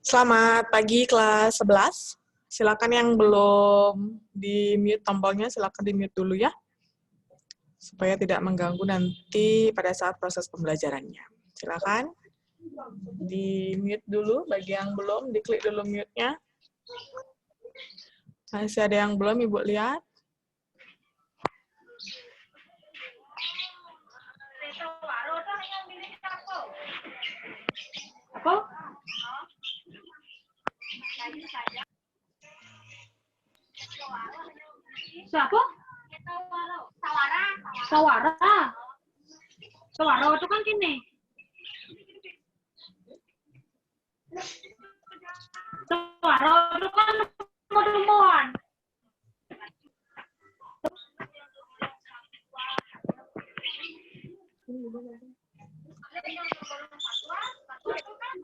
Selamat pagi kelas 11. Silakan yang belum di-mute tombolnya, silakan di-mute dulu ya. Supaya tidak mengganggu nanti pada saat proses pembelajarannya. Silakan di-mute dulu bagi yang belum, diklik dulu mute-nya. Masih ada yang belum, Ibu lihat? Apa? Siapa? Sawara. Sawara itu kan gini. Sawara itu kan tumbuhan.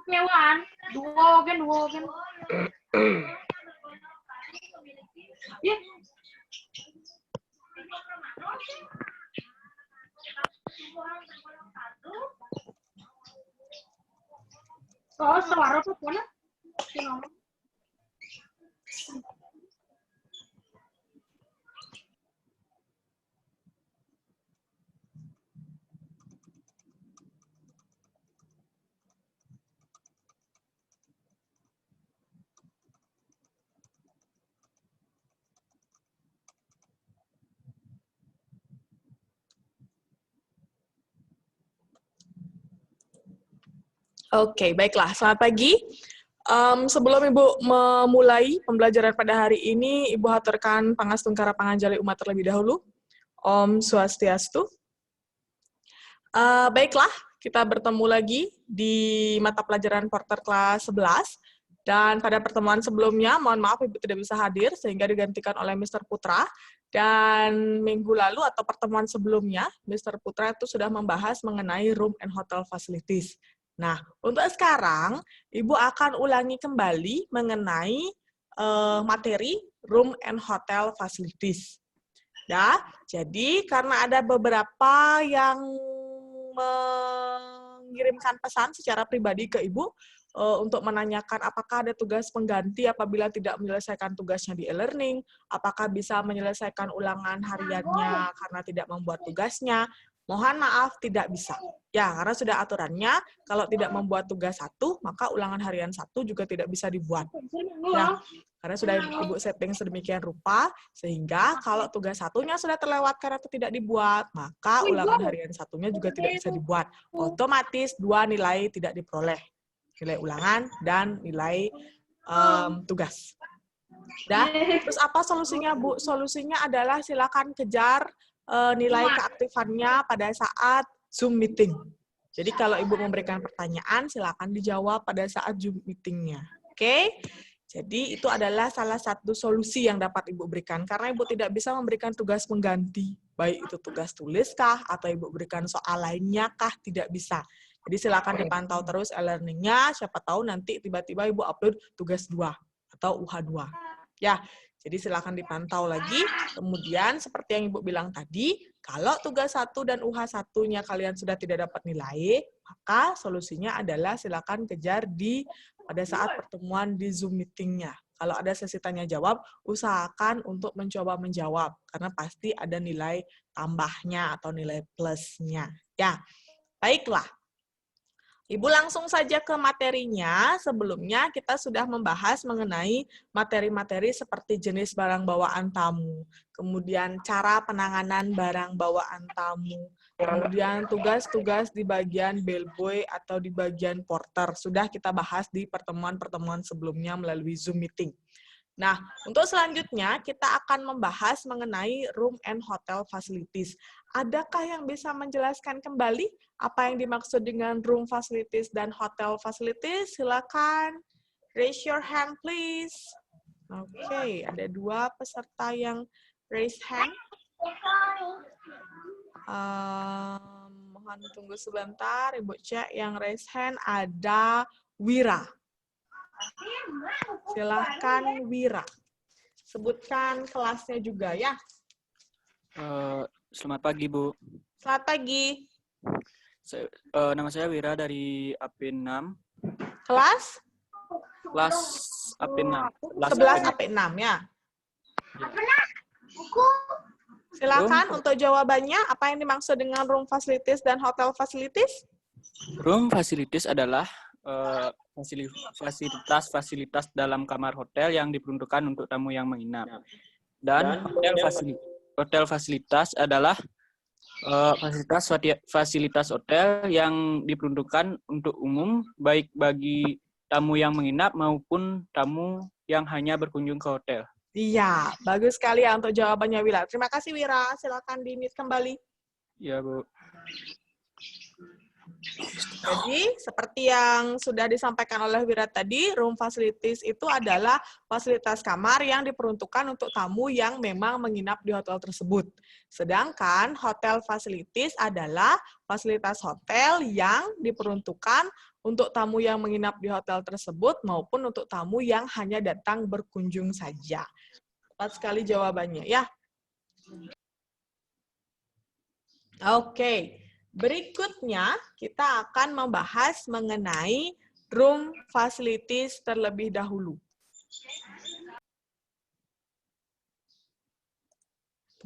Kewan, dua gen. Ya. Oh, sawara itu mana? Oke, baiklah. Selamat pagi. Sebelum Ibu memulai pembelajaran pada hari ini, Ibu haturkan pangastungkara panganjali umat terlebih dahulu. Om Swastiastu. Baiklah, kita bertemu lagi di mata pelajaran Porter kelas 11. Dan pada pertemuan sebelumnya, mohon maaf Ibu tidak bisa hadir, sehingga digantikan oleh Mr. Putra. Dan minggu lalu atau pertemuan sebelumnya, Mr. Putra itu sudah membahas mengenai room and hotel facilities. Nah, untuk sekarang, Ibu akan ulangi kembali mengenai materi room and hotel facilities. Ya, jadi karena ada beberapa yang mengirimkan pesan secara pribadi ke Ibu untuk menanyakan apakah ada tugas pengganti apabila tidak menyelesaikan tugasnya di e-learning, apakah bisa menyelesaikan ulangan hariannya karena tidak membuat tugasnya. Mohon maaf, tidak bisa. Ya, karena sudah aturannya, kalau tidak membuat tugas satu, maka ulangan harian satu juga tidak bisa dibuat. Ya, karena sudah Ibu setting sedemikian rupa, sehingga kalau tugas satunya sudah terlewatkan atau tidak dibuat, maka ulangan harian satunya juga tidak bisa dibuat. Otomatis dua nilai tidak diperoleh. Nilai ulangan dan nilai tugas. Terus apa solusinya, Bu? Solusinya adalah silakan kejar nilai keaktifannya pada saat Zoom meeting. Jadi kalau Ibu memberikan pertanyaan, silakan dijawab pada saat Zoom meetingnya. Oke? Jadi itu adalah salah satu solusi yang dapat Ibu berikan. Karena Ibu tidak bisa memberikan tugas pengganti. Baik itu tugas tulis kah, atau Ibu berikan soal lainnya kah, tidak bisa. Jadi silakan dipantau terus e-learning-nya, siapa tahu nanti tiba-tiba Ibu upload tugas 2 atau UH2. Ya, jadi silakan dipantau lagi. Kemudian seperti yang Ibu bilang tadi, kalau tugas 1 dan UH1-nya kalian sudah tidak dapat nilai, maka solusinya adalah silakan kejar pada saat pertemuan di Zoom meeting-nya. Kalau ada sesi tanya jawab, usahakan untuk mencoba menjawab, karena pasti ada nilai tambahnya atau nilai plusnya. Ya, baiklah. Ibu langsung saja ke materinya. Sebelumnya kita sudah membahas mengenai materi-materi seperti jenis barang bawaan tamu, kemudian cara penanganan barang bawaan tamu, kemudian tugas-tugas di bagian bellboy atau di bagian porter. Sudah kita bahas di pertemuan-pertemuan sebelumnya melalui Zoom meeting. Nah, untuk selanjutnya kita akan membahas mengenai room and hotel facilities. Adakah yang bisa menjelaskan kembali apa yang dimaksud dengan room facilities dan hotel facilities? Silakan raise your hand, please. Oke, ada 2 peserta yang raise hand. Mohon tunggu sebentar, Ibu cek yang raise hand ada Wira. Silahkan Wira. Sebutkan kelasnya juga ya. Selamat pagi, Bu. Selamat pagi. Nama saya Wira dari APIN 6. Kelas? kelas AP6. 11 AP6 ya. Silakan untuk jawabannya, apa yang dimaksud dengan room facilities dan hotel facilities? Room facilities adalah fasilitas-fasilitas dalam kamar hotel yang diperuntukkan untuk tamu yang menginap. Dan hotel fasilitas adalah fasilitas hotel yang diperuntukkan untuk umum, baik bagi tamu yang menginap maupun tamu yang hanya berkunjung ke hotel. Iya, bagus sekali ya untuk jawabannya Wira. Terima kasih Wira, silakan di-mute kembali. Ya, Bu. Jadi, seperti yang sudah disampaikan oleh Wira tadi, room facilities itu adalah fasilitas kamar yang diperuntukkan untuk tamu yang memang menginap di hotel tersebut. Sedangkan hotel facilities adalah fasilitas hotel yang diperuntukkan untuk tamu yang menginap di hotel tersebut maupun untuk tamu yang hanya datang berkunjung saja. Tepat sekali jawabannya, ya. Oke. Berikutnya, kita akan membahas mengenai room facilities terlebih dahulu.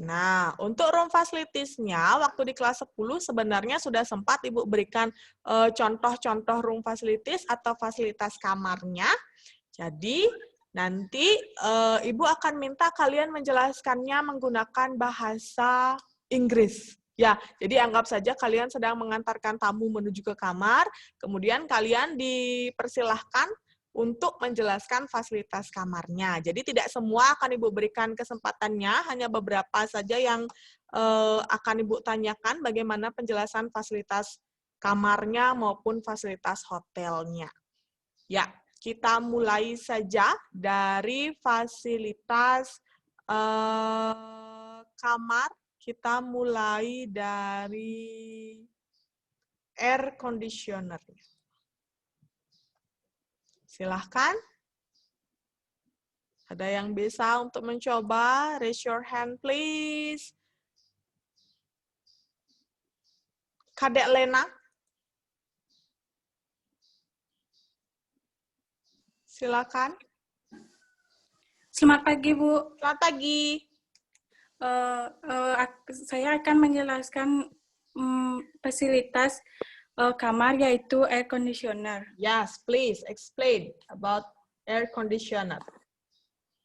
Nah, untuk room facilities-nya, waktu di kelas 10 sebenarnya sudah sempat Ibu berikan contoh-contoh room facilities atau fasilitas kamarnya. Jadi, nanti Ibu akan minta kalian menjelaskannya menggunakan bahasa Inggris. Ya, jadi anggap saja kalian sedang mengantarkan tamu menuju ke kamar, kemudian kalian dipersilahkan untuk menjelaskan fasilitas kamarnya. Jadi tidak semua akan Ibu berikan kesempatannya, hanya beberapa saja yang akan Ibu tanyakan bagaimana penjelasan fasilitas kamarnya maupun fasilitas hotelnya. Ya, kita mulai saja dari fasilitas kamar. Kita mulai dari air conditioner. Silahkan. Ada yang bisa untuk mencoba? Raise your hand, please. Kadek Lena. Silakan. Selamat pagi, Bu. Selamat pagi. Saya akan menjelaskan fasilitas kamar, yaitu air conditioner. Yes, please explain about air conditioner.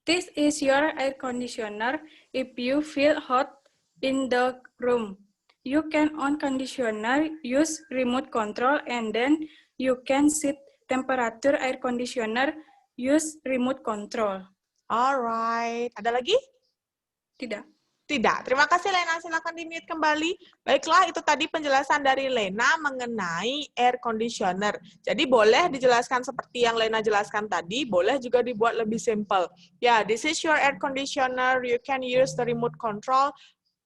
This is your air conditioner. If you feel hot in the room, you can on conditioner, use remote control, and then you can set temperature air conditioner, use remote control. Alright. Ada lagi? Tidak. Tidak. Terima kasih Lena, silakan di-mute kembali. Baiklah, itu tadi penjelasan dari Lena mengenai air conditioner. Jadi boleh dijelaskan seperti yang Lena jelaskan tadi, boleh juga dibuat lebih simple. Ya, this is your air conditioner. You can use the remote control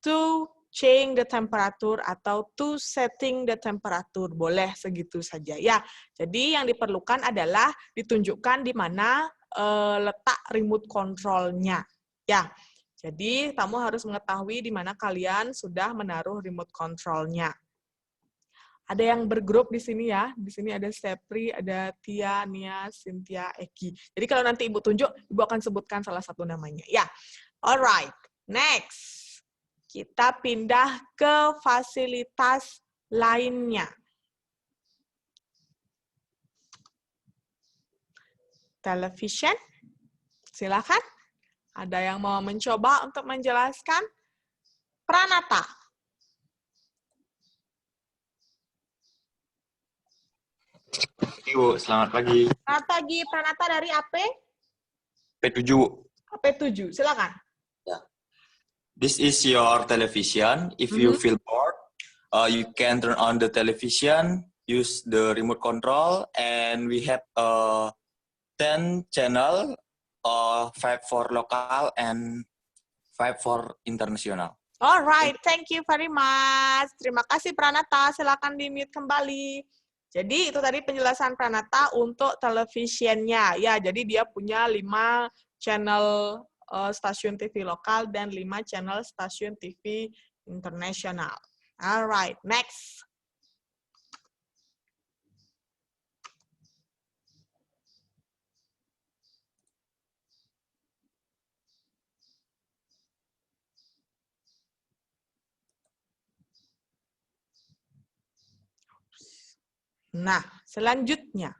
to change the temperature atau to setting the temperature. Boleh segitu saja ya. Jadi yang diperlukan adalah ditunjukkan di mana letak remote control-nya. Ya. Jadi, kamu harus mengetahui di mana kalian sudah menaruh remote control-nya. Ada yang bergrup di sini ya. Di sini ada Sepri, ada Tia, Nia, Cynthia, Eki. Jadi, kalau nanti Ibu tunjuk, Ibu akan sebutkan salah satu namanya. Ya, alright. Next. Kita pindah ke fasilitas lainnya. Television. Silakan. Ada yang mau mencoba untuk menjelaskan? Pranata. Ibu, selamat pagi. Selamat pagi, Pranata dari AP? P7. AP7, silakan. This is your television. If you feel bored, you can turn on the television, use the remote control, and we have 10 channel, 5 for local and 5 for international. Alright, thank you very much. Terima kasih Pranata, silakan di-mute kembali. Jadi itu tadi penjelasan Pranata untuk televisinya. Ya, jadi dia punya 5 channel stasiun TV lokal dan 5 channel stasiun TV internasional. Alright, next. Nah, selanjutnya.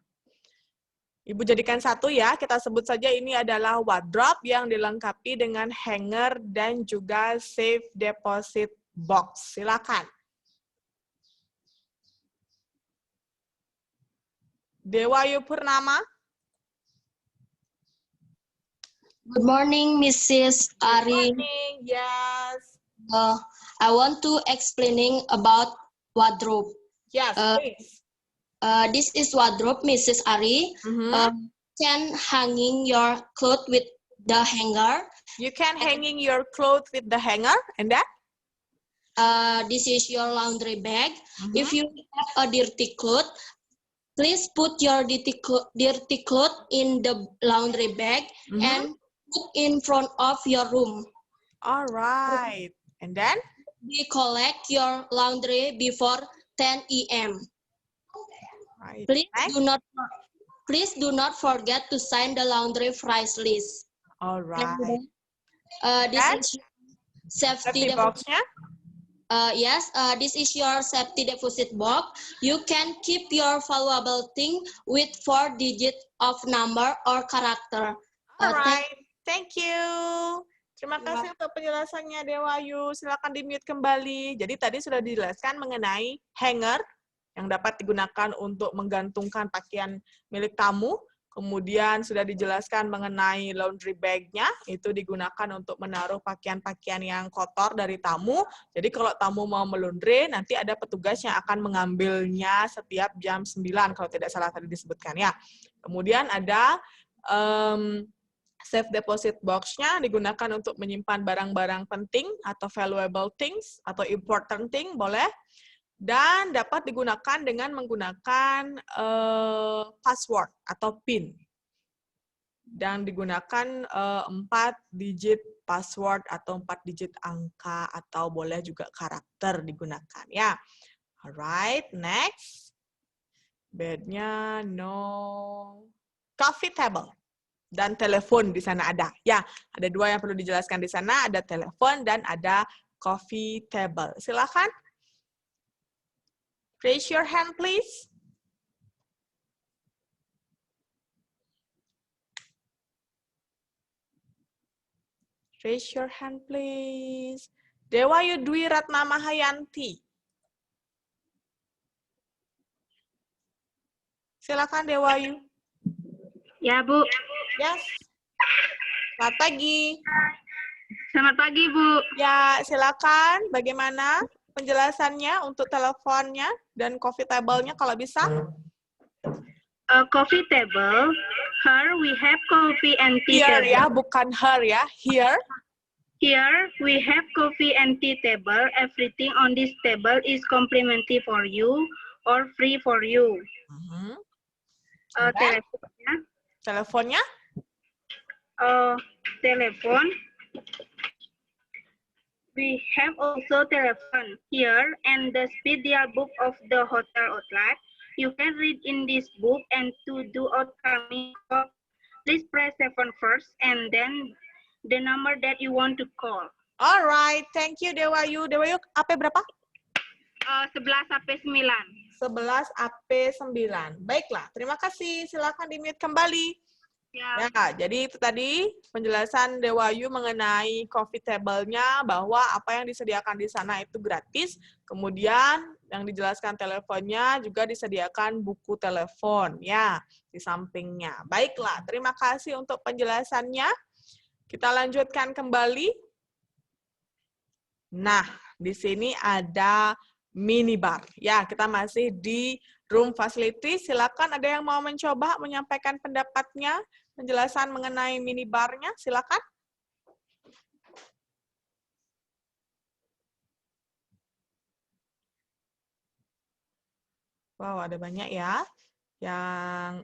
Ibu jadikan satu ya, kita sebut saja ini adalah wardrobe yang dilengkapi dengan hanger dan juga safe deposit box. Silakan. Dewayu Purnama. Good morning, Mrs. Ari. Good morning, yes. I want to explaining about wardrobe. Yes, please. This is wardrobe, Mrs. Ari. Can hanging your clothes with the hanger. You can hanging your clothes with the hanger, and that? This is your laundry bag. If you have a dirty cloth, please put your dirty cloth in the laundry bag and put in front of your room. All right. And then? We collect your laundry before 10 a.m. Right. Please do not forget to sign the laundry price list. All right. This is safety boxnya? Yes, this is your safety deposit box. You can keep your valuable thing with 4 digits of number or character. Alright, thank you. Terima kasih untuk penjelasannya Dewayu. Silakan di-mute kembali. Jadi tadi sudah dijelaskan mengenai hanger yang dapat digunakan untuk menggantungkan pakaian milik tamu. Kemudian sudah dijelaskan mengenai laundry bag-nya, itu digunakan untuk menaruh pakaian-pakaian yang kotor dari tamu. Jadi kalau tamu mau melundre, nanti ada petugas yang akan mengambilnya setiap jam 9, kalau tidak salah tadi disebutkan ya. Kemudian ada safe deposit box-nya digunakan untuk menyimpan barang-barang penting atau valuable things atau important thing, boleh. Dan dapat digunakan dengan menggunakan password atau PIN. Dan digunakan 4 digit password atau 4 digit angka atau boleh juga karakter digunakan ya. Alright, next. Bednya no. Coffee table. Dan telepon di sana ada. Ya, ada 2 yang perlu dijelaskan di sana, ada telepon dan ada coffee table. Silakan. Raise your hand, please. Raise your hand, please. Dewayu Dwi Ratna Mahayanti. Silakan Dewayu. Ya, Bu. Yes. Selamat pagi. Selamat pagi, Bu. Ya, silakan. Bagaimana penjelasannya untuk teleponnya dan coffee table-nya kalau bisa? Coffee table. Here we have coffee and tea Here table. ya, bukan her ya. Here. Here we have coffee and tea table. Everything on this table is complimentary for you or free for you. Teleponnya. Teleponnya? Telepon. We have also telephone here and the speed dial book of the hotel outlet. You can read in this book and to do outcoming call, please press 7 first and then the number that you want to call. Alright, thank you Dewayu. Dewayu, AP berapa? 11 sampai 9. 11 AP 9. Baiklah, terima kasih. Silakan di-mute kembali. Ya. Ya, jadi itu tadi penjelasan Dewayu mengenai coffee table-nya, bahwa apa yang disediakan di sana itu gratis. Kemudian yang dijelaskan teleponnya juga disediakan buku telepon ya di sampingnya. Baiklah, terima kasih untuk penjelasannya. Kita lanjutkan kembali. Nah, di sini ada minibar. Ya, kita masih di room facility. Silakan ada yang mau mencoba menyampaikan pendapatnya, penjelasan mengenai minibarnya, silakan. Wow, ada banyak ya yang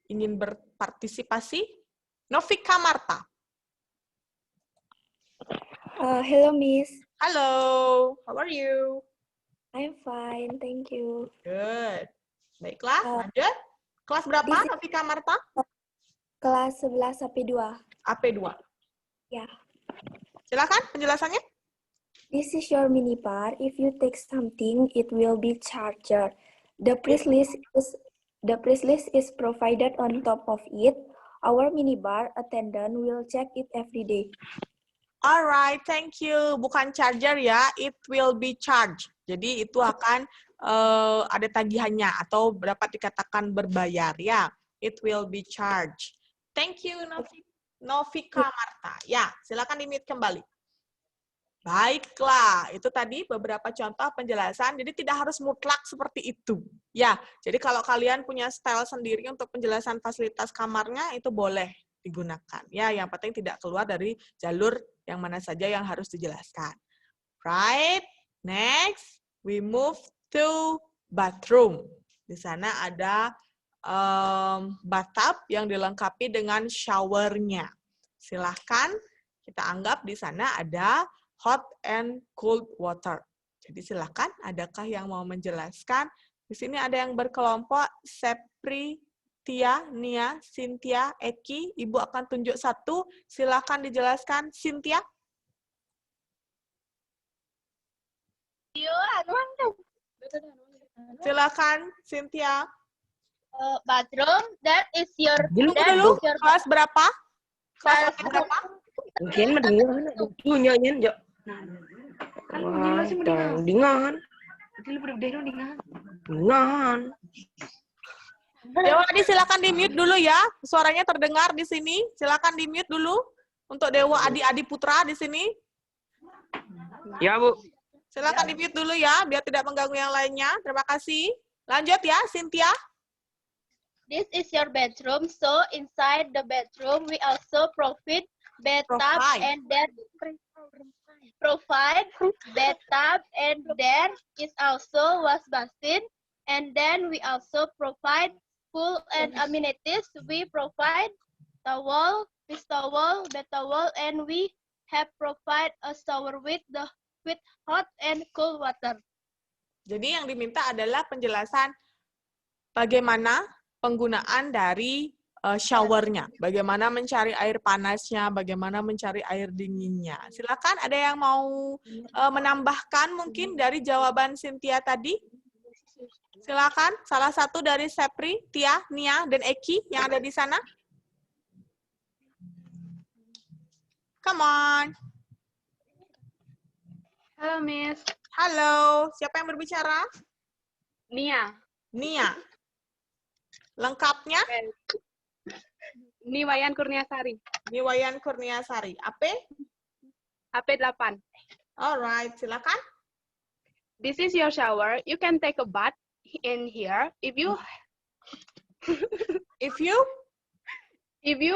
ingin berpartisipasi. Novika Marta. Hello, Miss. Halo, how are you? I'm fine, thank you. Good. Baiklah, lanjut. Kelas berapa, Novika Marta? Kelas 11 AP2. AP2. Ya. Silakan penjelasannya. This is your minibar. If you take something, it will be charged. The price list is provided on top of it. Our minibar attendant will check it every day. Alright, thank you. Bukan charger ya, it will be charged. Jadi itu akan ada tagihannya atau dapat dikatakan berbayar ya. It will be charged. Thank you, Novika Marta. Ya, silakan di-mute kembali. Baiklah, itu tadi beberapa contoh penjelasan. Jadi tidak harus mutlak seperti itu. Ya, jadi kalau kalian punya style sendiri untuk penjelasan fasilitas kamarnya, itu boleh digunakan. Ya, yang penting tidak keluar dari jalur yang mana saja yang harus dijelaskan. Right, next we move to bathroom. Di sana ada bathtub yang dilengkapi dengan showernya. Silahkan kita anggap di sana ada hot and cold water. Jadi silakan, adakah yang mau menjelaskan? Di sini ada yang berkelompok, Sepri, Tia, Nia, Cynthia, Eki. Ibu akan tunjuk satu. Silakan dijelaskan, Cynthia. Silakan, Cynthia. Bathroom, that is your... Dulu, kelas berapa? Kelas berapa? Mungkin mendengar punya nyanyi. Dengan. Dewa Adi silakan di-mute dulu ya. Suaranya terdengar di sini. Silakan di-mute dulu untuk Dewa Adi Putra di sini. Ya, Bu. Silakan di-mute dulu ya biar tidak mengganggu yang lainnya. Terima kasih. Lanjut ya, Cynthia. This is your bedroom. So inside the bedroom, we also provide bathtub and there is also wash basin, and then we also provide pool and amenities. We provide towel, bed towel, and we have provide a shower with hot and cold water. Jadi yang diminta adalah penjelasan bagaimana penggunaan dari showernya, bagaimana mencari air panasnya, bagaimana mencari air dinginnya. Silakan, ada yang mau menambahkan mungkin dari jawaban Cynthia tadi? Silakan, salah satu dari Sepri, Tia, Nia, dan Eki yang ada di sana. Come on. Halo, Miss. Halo, siapa yang berbicara? Nia. Nia. Lengkapnya? Niwayan Kurniasari. Niwayan Kurniasari. AP? AP 8. Alright, silakan. This is your shower. You can take a bath in here. If you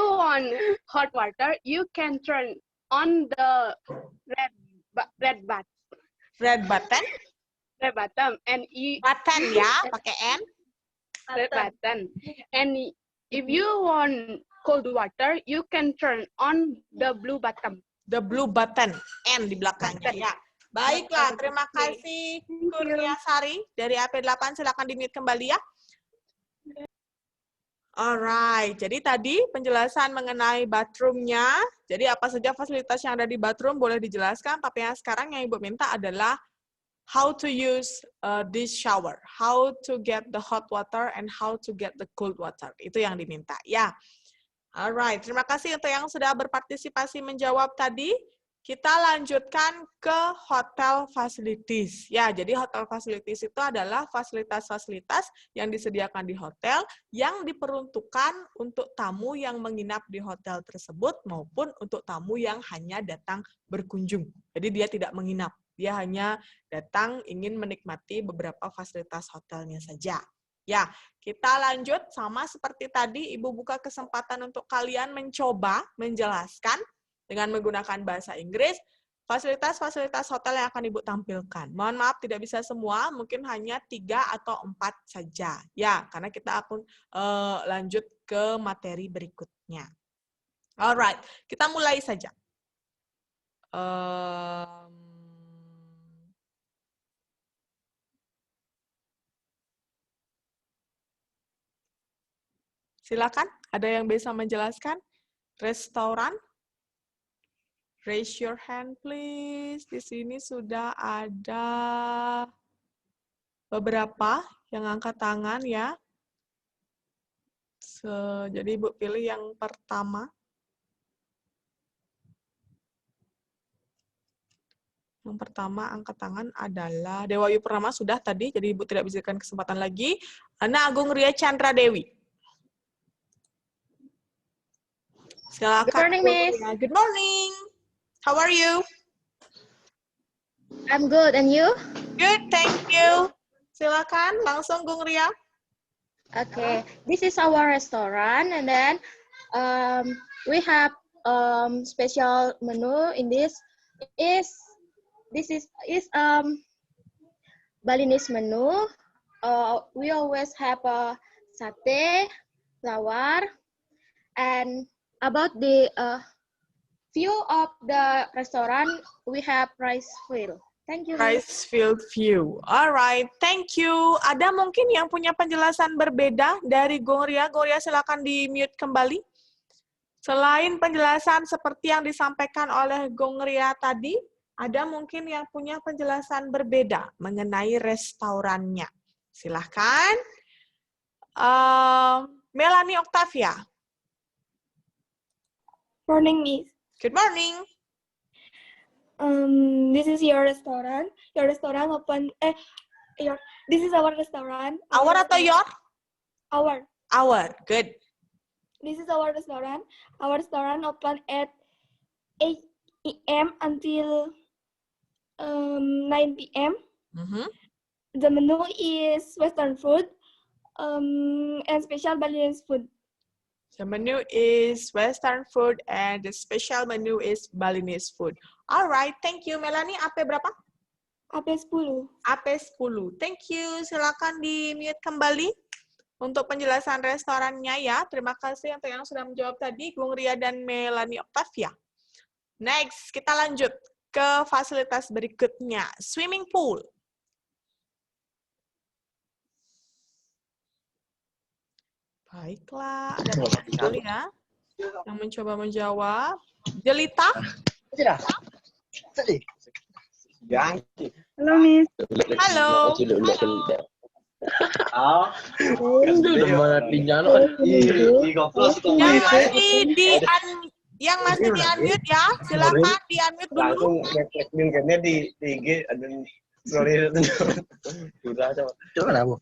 want hot water, you can turn on the red button. Red button? Red button. Button ya, pakai N. Red button. And if you want cold water, you can turn on the blue button. The blue button, N di belakangnya ya. Baiklah, terima kasih Kurniasari dari AP8. Silakan di-mute kembali ya. Alright, jadi tadi penjelasan mengenai bathroom-nya. Jadi apa saja fasilitas yang ada di bathroom boleh dijelaskan, tapi yang sekarang yang Ibu minta adalah how to use this shower, how to get the hot water and how to get the cold water. Itu yang diminta ya. Alright, terima kasih untuk yang sudah berpartisipasi menjawab tadi. Kita lanjutkan ke hotel facilities. Ya, jadi hotel facilities itu adalah fasilitas-fasilitas yang disediakan di hotel yang diperuntukkan untuk tamu yang menginap di hotel tersebut maupun untuk tamu yang hanya datang berkunjung. Jadi dia tidak menginap. Dia hanya datang ingin menikmati beberapa fasilitas hotelnya saja. Ya, kita lanjut sama seperti tadi, Ibu buka kesempatan untuk kalian mencoba menjelaskan dengan menggunakan bahasa Inggris fasilitas-fasilitas hotel yang akan Ibu tampilkan. Mohon maaf tidak bisa semua, mungkin hanya 3 atau 4 saja. Ya, karena kita akan lanjut ke materi berikutnya. Alright, kita mulai saja. Silakan, ada yang bisa menjelaskan? Restoran? Raise your hand, please. Di sini sudah ada beberapa Yang angkat tangan ya. Jadi Ibu pilih yang pertama. Yang pertama angkat tangan adalah Dewa Ayu Purnama sudah tadi, jadi Ibu tidak bisa berikan kesempatan lagi. Ana Agung Ria Chandra Dewi. Silakan. Good morning, Miss. Good morning. How are you? I'm good, and you? Good, thank you. Silakan, langsung Gung Ria. Okay, this is our restaurant, and then we have special menu in this. This is Balinese menu. We always have a sate, lawar, and about the view of the restaurant, we have rice field. Thank you. Rice field view. Alright, thank you. Ada mungkin yang punya penjelasan berbeda dari Gung Ria? Gung Ria silakan di-mute kembali. Selain penjelasan seperti yang disampaikan oleh Gung Ria tadi, ada mungkin yang punya penjelasan berbeda mengenai restorannya. Silahkan. Melanie Octavia. Morning, Miss. Good morning. This is your restaurant. Your restaurant open. This is our restaurant. Our atau your? Our. Our. Good. This is our restaurant. Our restaurant open at 8 a.m. until 9 p.m. The menu is Western food and special Balinese food. The menu is Western food and the special menu is Balinese food. Alright, thank you. Melanie, AP berapa? AP 10. AP 10. Thank you. Silakan di-mute kembali untuk penjelasan restorannya ya. Terima kasih untuk yang sudah menjawab tadi, Gung Ria dan Melanie Octavia. Next, kita lanjut ke fasilitas berikutnya, swimming pool. Baiklah, ada banyak sekali ya yang mencoba menjawab. Jelita? Halo, Miss. Halo. Yang masih di-unmute ya, silakan di-unmute dulu. Di IG ada sorry sudah coba. Coba lah, Bu.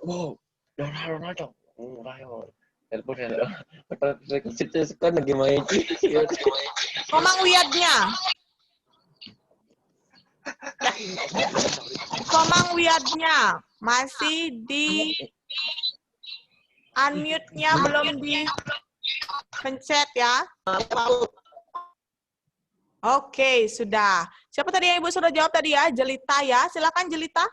Wow, Ronaldo. Komang wiadnya. Komang wiadnya masih di unmute-nya belum dipencet ya. Oke, sudah. Siapa tadi yang Ibu sudah jawab tadi ya? Jelita ya. Silakan Jelita.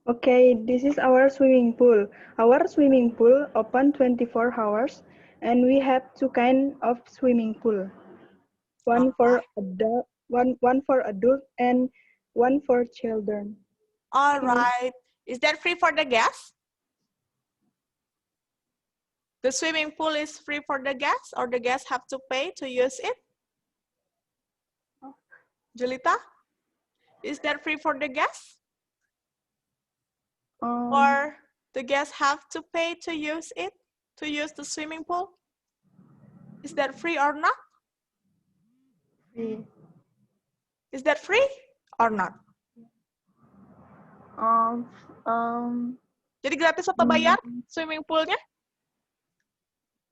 Okay, this is our swimming pool. Our swimming pool open 24 hours, and we have two kinds of swimming pool. One for adult and one for children. All right. Is that free for the guests? The swimming pool is free for the guests, or the guests have to pay to use it? Julita, is that free for the guests? Or the guests have to pay to use it, to use the swimming pool? Is that free or not? Free. Is that free or not? Jadi gratis atau bayar swimming poolnya?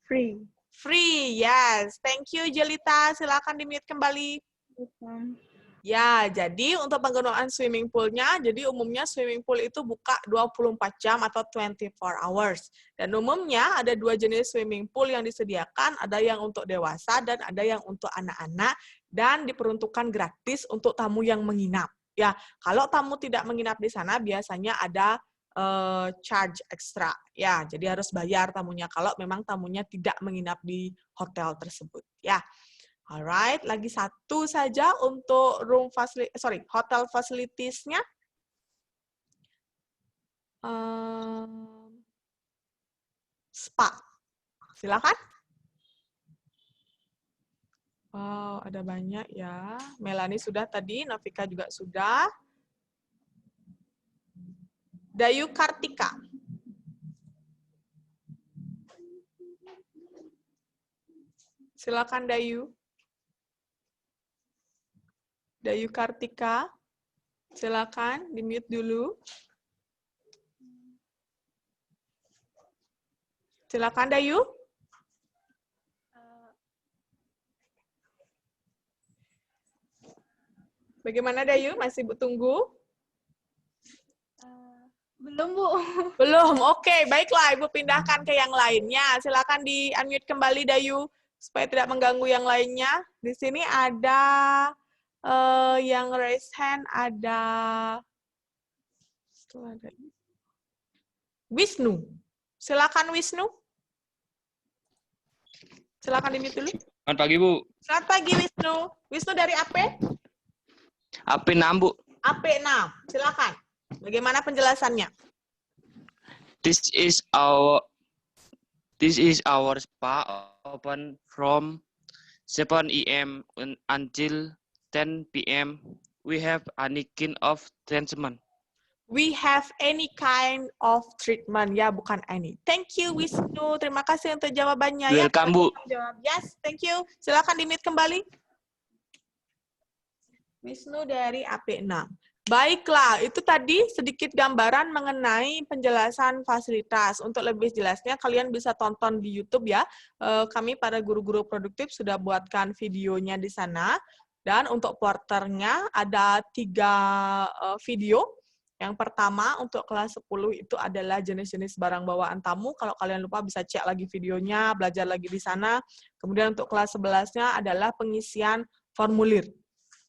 Free. Free, yes. Thank you, Jelita. Silakan di-mute kembali. Ya, jadi untuk penggunaan swimming pool-nya, jadi umumnya swimming pool itu buka 24 jam atau 24 hours. Dan umumnya ada dua jenis swimming pool yang disediakan, ada yang untuk dewasa dan ada yang untuk anak-anak, dan diperuntukkan gratis untuk tamu yang menginap. Ya, kalau tamu tidak menginap di sana, biasanya ada charge ekstra. Ya, jadi harus bayar tamunya kalau memang tamunya tidak menginap di hotel tersebut. Ya. Alright, lagi satu saja untuk hotel facilities-nya. Spa. Silakan. Wow, ada banyak ya. Melanie sudah tadi, Novika juga sudah. Dayu Kartika. Silakan Dayu. Dayu Kartika. Silakan di-mute dulu. Silakan Dayu. Bagaimana Dayu? Masih tunggu? Belum, Bu. Belum. Oke, baiklah Ibu pindahkan ke yang lainnya. Silakan di-unmute kembali Dayu supaya tidak mengganggu yang lainnya. Di sini ada yang raise hand, ada Wisnu. Silakan Wisnu. Silakan di-mute dulu. Selamat pagi, Bu. Selamat pagi Wisnu. Wisnu dari AP? AP6, Bu. AP6. Silakan. Bagaimana penjelasannya? This is our spa open from 7 a.m. until 10 p.m. We have any kind of treatment. We have any kind of treatment. Ya, bukan any. Thank you, Wisnu. Terima kasih untuk jawabannya. Welcome, Bu. Yes, thank you. Silakan di-mute kembali. Wisnu dari AP6. Baiklah, itu tadi sedikit gambaran mengenai penjelasan fasilitas. Untuk lebih jelasnya, kalian bisa tonton di YouTube ya. Kami para guru-guru produktif sudah buatkan videonya di sana. Dan untuk porternya ada 3 video. Yang pertama untuk kelas 10 itu adalah jenis-jenis barang bawaan tamu. Kalau kalian lupa bisa cek lagi videonya, belajar lagi di sana. Kemudian untuk kelas 11-nya adalah pengisian formulir.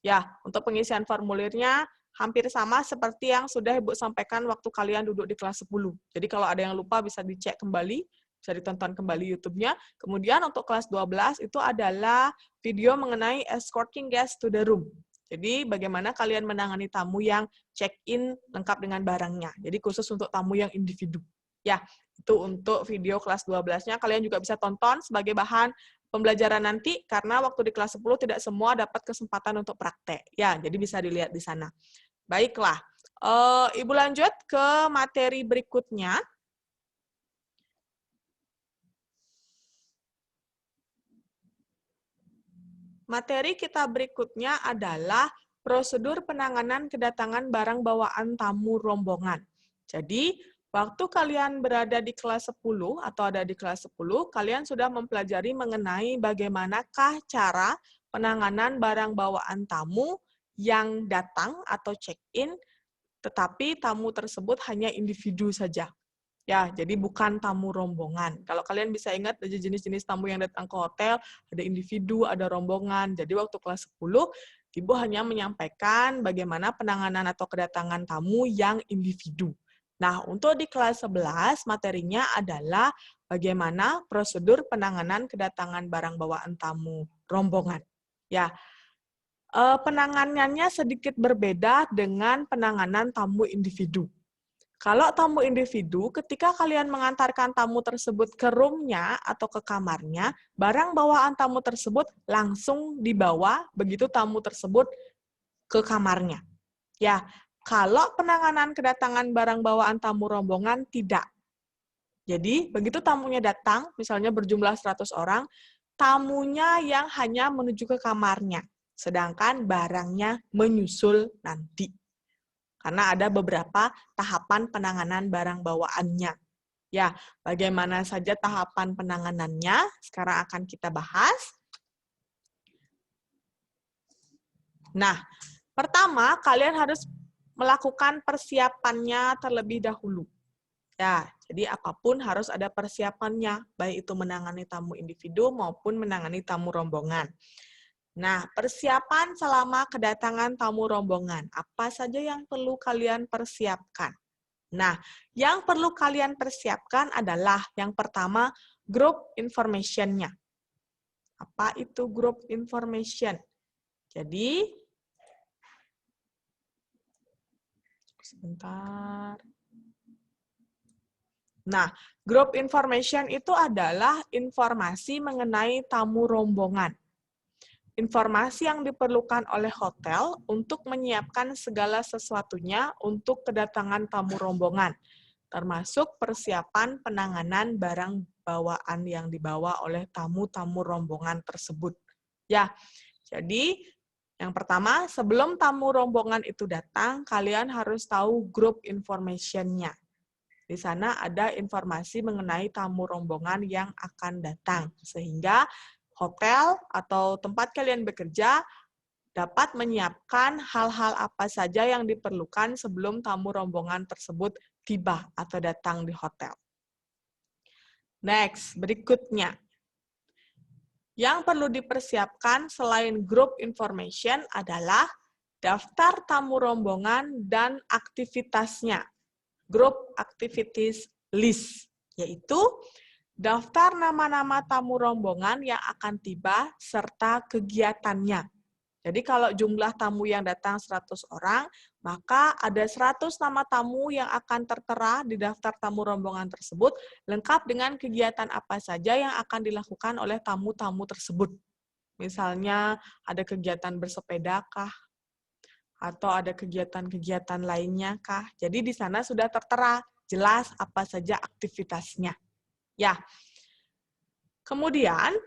Ya, untuk pengisian formulirnya hampir sama seperti yang sudah Ibu sampaikan waktu kalian duduk di kelas 10. Jadi kalau ada yang lupa bisa dicek kembali, bisa ditonton kembali YouTube-nya. Kemudian untuk kelas 12 itu adalah video mengenai escorting guests to the room. Jadi bagaimana kalian menangani tamu yang check-in lengkap dengan barangnya. Jadi khusus untuk tamu yang individu. Ya, itu untuk video kelas 12-nya. Kalian juga bisa tonton sebagai bahan pembelajaran nanti, karena waktu di kelas 10 tidak semua dapat kesempatan untuk praktek. Ya, jadi bisa dilihat di sana. Baiklah, Ibu lanjut ke materi berikutnya. Materi kita berikutnya adalah prosedur penanganan kedatangan barang bawaan tamu rombongan. Jadi, waktu kalian berada di kelas 10 atau ada di kelas 10, kalian sudah mempelajari mengenai bagaimanakah cara penanganan barang bawaan tamu yang datang atau check-in, tetapi tamu tersebut hanya individu saja. Ya, jadi bukan tamu rombongan. Kalau kalian bisa ingat, ada jenis-jenis tamu yang datang ke hotel, ada individu, ada rombongan. Jadi waktu kelas 10, Ibu hanya menyampaikan bagaimana penanganan atau kedatangan tamu yang individu. Nah, untuk di kelas 11, materinya adalah bagaimana prosedur penanganan kedatangan barang bawaan tamu rombongan. Ya, penanganannya sedikit berbeda dengan penanganan tamu individu. Kalau tamu individu, ketika kalian mengantarkan tamu tersebut ke room-nya atau ke kamarnya, barang bawaan tamu tersebut langsung dibawa begitu tamu tersebut ke kamarnya. Ya, kalau penanganan kedatangan barang bawaan tamu rombongan, tidak. Jadi, begitu tamunya datang, misalnya berjumlah 100 orang, tamunya yang hanya menuju ke kamarnya, sedangkan barangnya menyusul nanti. Karena ada beberapa tahapan penanganan barang bawaannya. Ya, bagaimana saja tahapan penanganannya, sekarang akan kita bahas. Nah, pertama, kalian harus melakukan persiapannya terlebih dahulu. Ya, jadi apapun harus ada persiapannya, baik itu menangani tamu individu maupun menangani tamu rombongan. Nah, persiapan selama kedatangan tamu rombongan. Apa saja yang perlu kalian persiapkan? Nah, yang perlu kalian persiapkan adalah yang pertama, group information-nya. Apa itu group information? Jadi, sebentar. Nah, group information itu adalah informasi mengenai tamu rombongan. informasi yang diperlukan oleh hotel untuk menyiapkan segala sesuatunya untuk kedatangan tamu rombongan, termasuk persiapan penanganan barang bawaan yang dibawa oleh tamu-tamu rombongan tersebut. Ya, jadi yang pertama, sebelum tamu rombongan itu datang, kalian harus tahu group information-nya. Di sana ada informasi mengenai tamu rombongan yang akan datang, sehingga hotel atau tempat kalian bekerja dapat menyiapkan hal-hal apa saja yang diperlukan sebelum tamu rombongan tersebut tiba atau datang di hotel. Next, berikutnya. Yang perlu dipersiapkan selain group information adalah daftar tamu rombongan dan aktivitasnya. Group activities list, yaitu daftar nama-nama tamu rombongan yang akan tiba serta kegiatannya. Jadi kalau jumlah tamu yang datang 100 orang, maka ada 100 nama tamu yang akan tertera di daftar tamu rombongan tersebut, lengkap dengan kegiatan apa saja yang akan dilakukan oleh tamu-tamu tersebut. Misalnya ada kegiatan bersepeda kah? Atau ada kegiatan-kegiatan lainnya kah? Jadi di sana sudah tertera jelas apa saja aktivitasnya. Ya, kemudian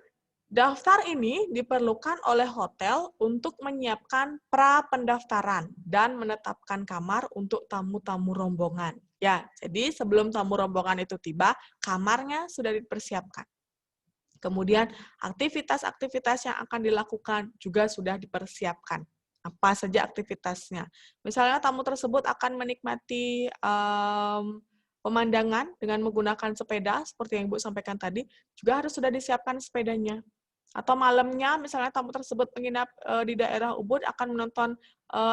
daftar ini diperlukan oleh hotel untuk menyiapkan pra-pendaftaran dan menetapkan kamar untuk tamu-tamu rombongan. Ya, jadi sebelum tamu rombongan itu tiba, kamarnya sudah dipersiapkan. Kemudian aktivitas-aktivitas yang akan dilakukan juga sudah dipersiapkan. Apa saja aktivitasnya? Misalnya tamu tersebut akan menikmati pemandangan dengan menggunakan sepeda, seperti yang Ibu sampaikan tadi, juga harus sudah disiapkan sepedanya. Atau malamnya, misalnya tamu tersebut menginap di daerah Ubud, akan menonton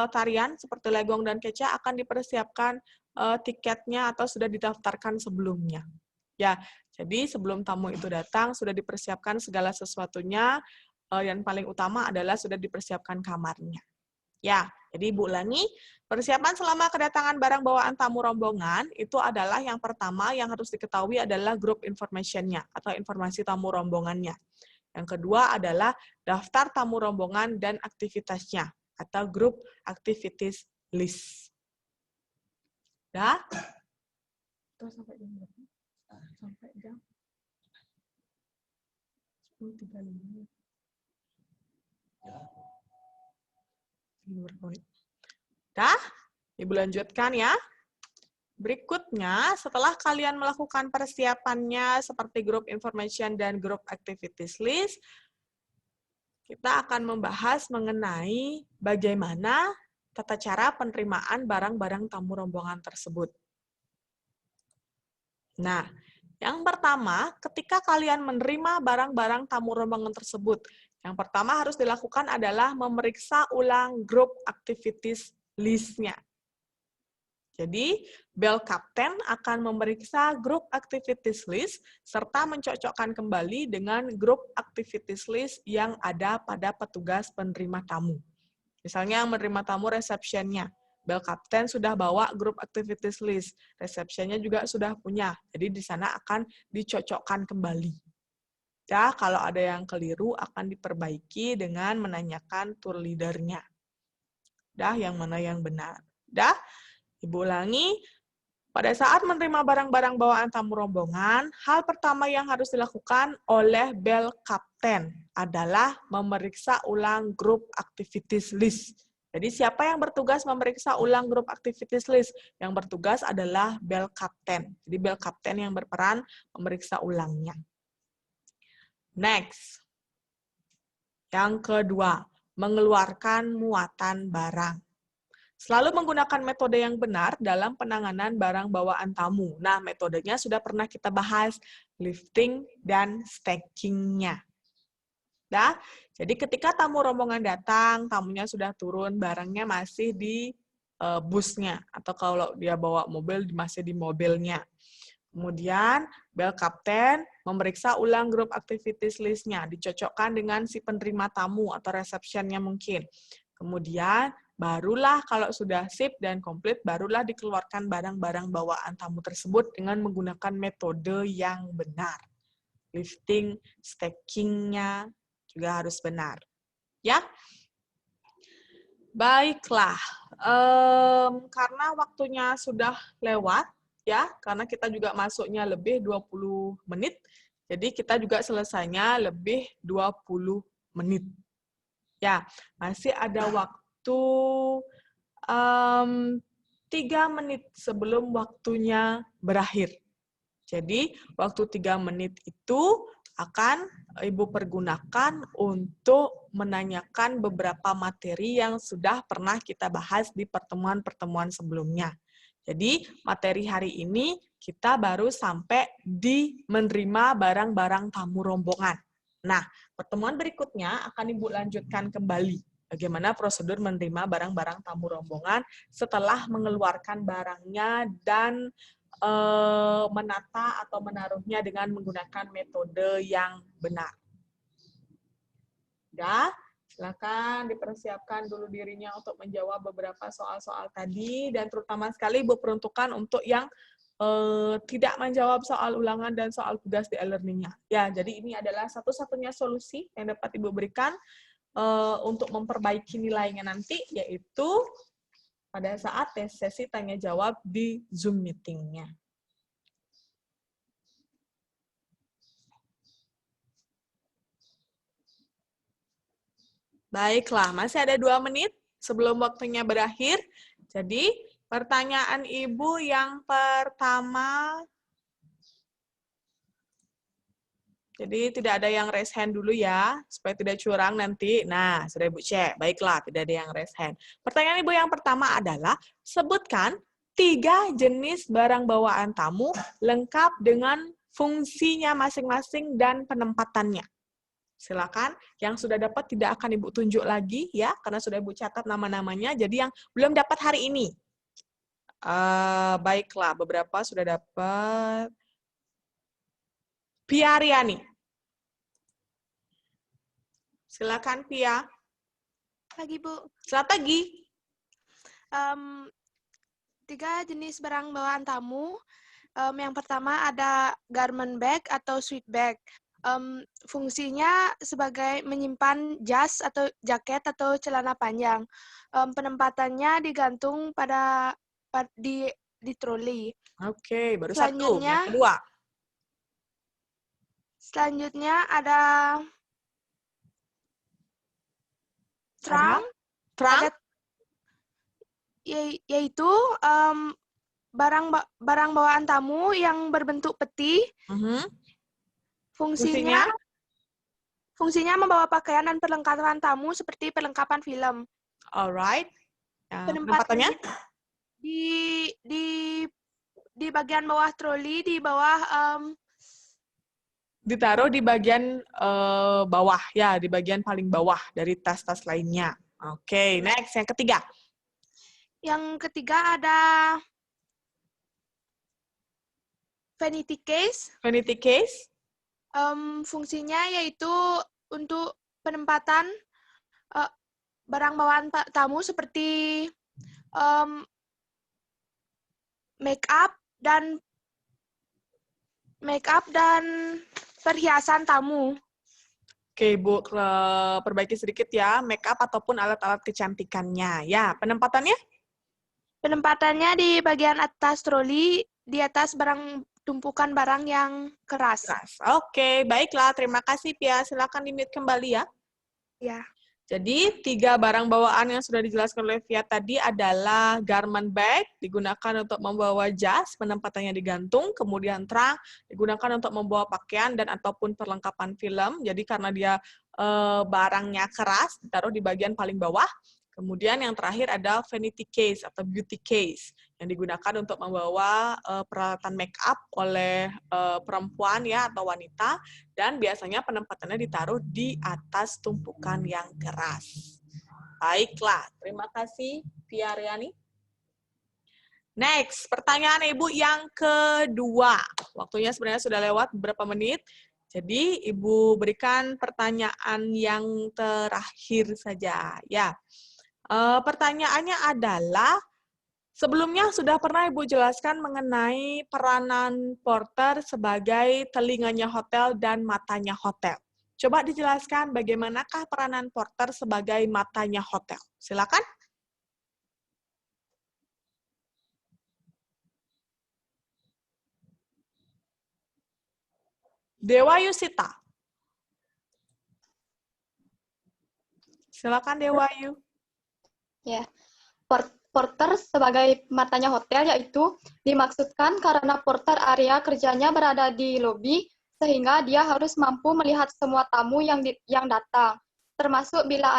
tarian seperti Legong dan Keca, akan dipersiapkan tiketnya atau sudah didaftarkan sebelumnya. Ya, jadi sebelum tamu itu datang, sudah dipersiapkan segala sesuatunya, yang paling utama adalah sudah dipersiapkan kamarnya. Ya, jadi Ibu ulangi, persiapan selama kedatangan barang bawaan tamu rombongan itu adalah yang pertama yang harus diketahui adalah group information-nya atau informasi tamu rombongannya. Yang kedua adalah daftar tamu rombongan dan aktivitasnya atau group activities list. Dah? Sampai jam berapa? Sampai jam 10.35. Dah? Ibu lanjutkan ya. Berikutnya, setelah kalian melakukan persiapannya seperti group information dan group activities list, kita akan membahas mengenai bagaimana tata cara penerimaan barang-barang tamu rombongan tersebut. Nah, yang pertama, ketika kalian menerima barang-barang tamu rombongan tersebut, yang pertama harus dilakukan adalah memeriksa ulang group activities list-nya. Jadi, Bell Captain akan memeriksa group activities list serta mencocokkan kembali dengan group activities list yang ada pada petugas penerima tamu. Misalnya yang menerima tamu reception-nya. Bell Captain sudah bawa group activities list, reception-nya juga sudah punya. Jadi di sana akan dicocokkan kembali. Ya, kalau ada yang keliru akan diperbaiki dengan menanyakan tour leader-nya. Dah, yang mana yang benar. Dah, Ibu ulangi, pada saat menerima barang-barang bawaan tamu rombongan, hal pertama yang harus dilakukan oleh Bell Captain adalah memeriksa ulang group activities list. Jadi siapa yang bertugas memeriksa ulang group activities list? Yang bertugas adalah Bell Captain. Jadi Bell Captain yang berperan memeriksa ulangnya. Next. Yang kedua, mengeluarkan muatan barang. Selalu menggunakan metode yang benar dalam penanganan barang bawaan tamu. Nah, metodenya sudah pernah kita bahas, lifting dan stacking-nya. Dah, jadi ketika tamu rombongan datang, tamunya sudah turun, barangnya masih di busnya. Atau kalau dia bawa mobil, masih di mobilnya. Kemudian, Bell Captain memeriksa ulang group activities list-nya, dicocokkan dengan si penerima tamu atau reception-nya mungkin. Kemudian, barulah kalau sudah sip dan komplit, barulah dikeluarkan barang-barang bawaan tamu tersebut dengan menggunakan metode yang benar. Lifting, stacking-nya juga harus benar. Ya, baiklah. Karena waktunya sudah lewat, ya, karena kita juga masuknya lebih 20 menit, jadi kita juga selesainya lebih 20 menit. Ya, masih ada waktu 3 menit sebelum waktunya berakhir. Jadi, waktu 3 menit itu akan Ibu pergunakan untuk menanyakan beberapa materi yang sudah pernah kita bahas di pertemuan-pertemuan sebelumnya. Jadi, materi hari ini kita baru sampai di menerima barang-barang tamu rombongan. Nah, pertemuan berikutnya akan Ibu lanjutkan kembali. Bagaimana prosedur menerima barang-barang tamu rombongan setelah mengeluarkan barangnya dan menata atau menaruhnya dengan menggunakan metode yang benar. Udah, silakan dipersiapkan dulu dirinya untuk menjawab beberapa soal-soal tadi, dan terutama sekali Ibu peruntukkan untuk yang tidak menjawab soal ulangan dan soal tugas di e-learning-nya. Ya, jadi ini adalah satu-satunya solusi yang dapat Ibu berikan untuk memperbaiki nilainya nanti, yaitu pada saat sesi tanya-jawab di Zoom meeting-nya. Baiklah, masih ada 2 menit sebelum waktunya berakhir. Jadi, pertanyaan Ibu yang pertama, jadi tidak ada yang raise hand dulu ya, supaya tidak curang nanti. Nah, sudah Ibu cek. Baiklah, tidak ada yang raise hand. Pertanyaan Ibu yang pertama adalah, sebutkan 3 jenis barang bawaan tamu lengkap dengan fungsinya masing-masing dan penempatannya. Silakan, yang sudah dapat tidak akan Ibu tunjuk lagi ya, karena sudah Ibu catat nama-namanya. Jadi yang belum dapat hari ini. Baiklah, beberapa sudah dapat. Pia Riani. Silakan Pia. Pagi, Bu. Selamat pagi. 3 jenis barang bawaan tamu. Yang pertama ada garment bag atau suit bag. Fungsinya sebagai menyimpan jas atau jaket atau celana panjang. Penempatannya digantung pada di troli. Oke, baru satu. Yang kedua. Selanjutnya ada trunk. Trunk? Yaitu barang bawaan tamu yang berbentuk peti. Fungsinya membawa pakaian dan perlengkapan tamu seperti perlengkapan film. Alright. Penempatannya? Di bagian bawah troli, di bawah ditaruh di bagian bawah ya, di bagian paling bawah dari tas-tas lainnya. Oke, next yang ketiga. Yang ketiga ada vanity case. Vanity case. Fungsinya yaitu untuk penempatan barang bawaan tamu seperti make up dan perhiasan tamu. Oke, Ibu, perbaiki sedikit ya, make up ataupun alat-alat kecantikannya. Ya, penempatannya? Penempatannya di bagian atas troli, di atas tumpukan barang yang keras. Oke, baiklah. Terima kasih, Pia. Silakan di-mute kembali ya. Ya. Jadi, 3 barang bawaan yang sudah dijelaskan oleh Pia tadi adalah garment bag, digunakan untuk membawa jas, penempatannya digantung, kemudian trunk, digunakan untuk membawa pakaian dan ataupun perlengkapan film. Jadi, karena dia barangnya keras, ditaruh di bagian paling bawah. Kemudian yang terakhir ada vanity case atau beauty case yang digunakan untuk membawa peralatan make up oleh perempuan ya atau wanita, dan biasanya penempatannya ditaruh di atas tumpukan yang keras. Baiklah, terima kasih Pia Riani. Next, pertanyaan Ibu yang kedua. Waktunya sebenarnya sudah lewat beberapa menit. Jadi Ibu berikan pertanyaan yang terakhir saja ya. Pertanyaannya adalah, sebelumnya sudah pernah Ibu jelaskan mengenai peranan porter sebagai telinganya hotel dan matanya hotel. Coba dijelaskan bagaimanakah peranan porter sebagai matanya hotel. Silakan. Dewa Yusita. Silakan Dewa Yu. Ya, porter sebagai matanya hotel yaitu dimaksudkan karena porter area kerjanya berada di lobi sehingga dia harus mampu melihat semua tamu yang datang, termasuk bila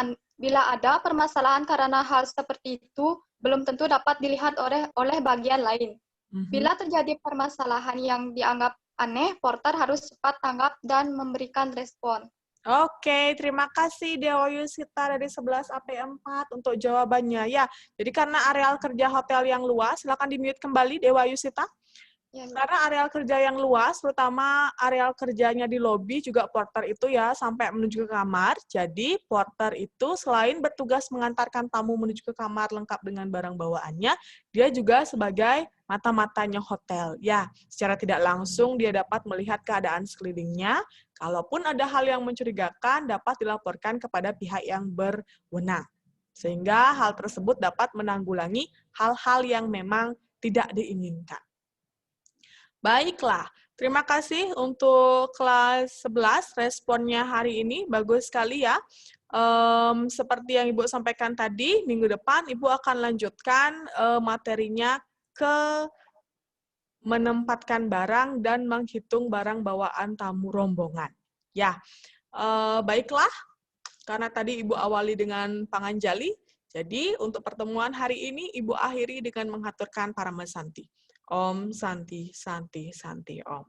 ada permasalahan karena hal seperti itu belum tentu dapat dilihat oleh bagian lain. Bila terjadi permasalahan yang dianggap aneh, porter harus cepat tanggap dan memberikan respon. Oke, terima kasih Dewa Yusita dari 11 AP4 untuk jawabannya. Ya, jadi karena areal kerja hotel yang luas, silakan di-mute kembali Dewa Yusita. Ya, karena areal kerja yang luas, terutama areal kerjanya di lobi, juga porter itu ya sampai menuju ke kamar. Jadi porter itu selain bertugas mengantarkan tamu menuju ke kamar lengkap dengan barang bawaannya, dia juga sebagai mata-matanya hotel. Ya, secara tidak langsung dia dapat melihat keadaan sekelilingnya. Kalaupun ada hal yang mencurigakan, dapat dilaporkan kepada pihak yang berwenang. Sehingga hal tersebut dapat menanggulangi hal-hal yang memang tidak diinginkan. Baiklah, terima kasih untuk kelas 11, responnya hari ini bagus sekali ya. Seperti yang Ibu sampaikan tadi, minggu depan Ibu akan lanjutkan materinya ke menempatkan barang dan menghitung barang bawaan tamu rombongan. Ya, baiklah, karena tadi Ibu awali dengan panganjali, jadi untuk pertemuan hari ini Ibu akhiri dengan menghaturkan Paramasanti. Om Santi Santi Santi Om.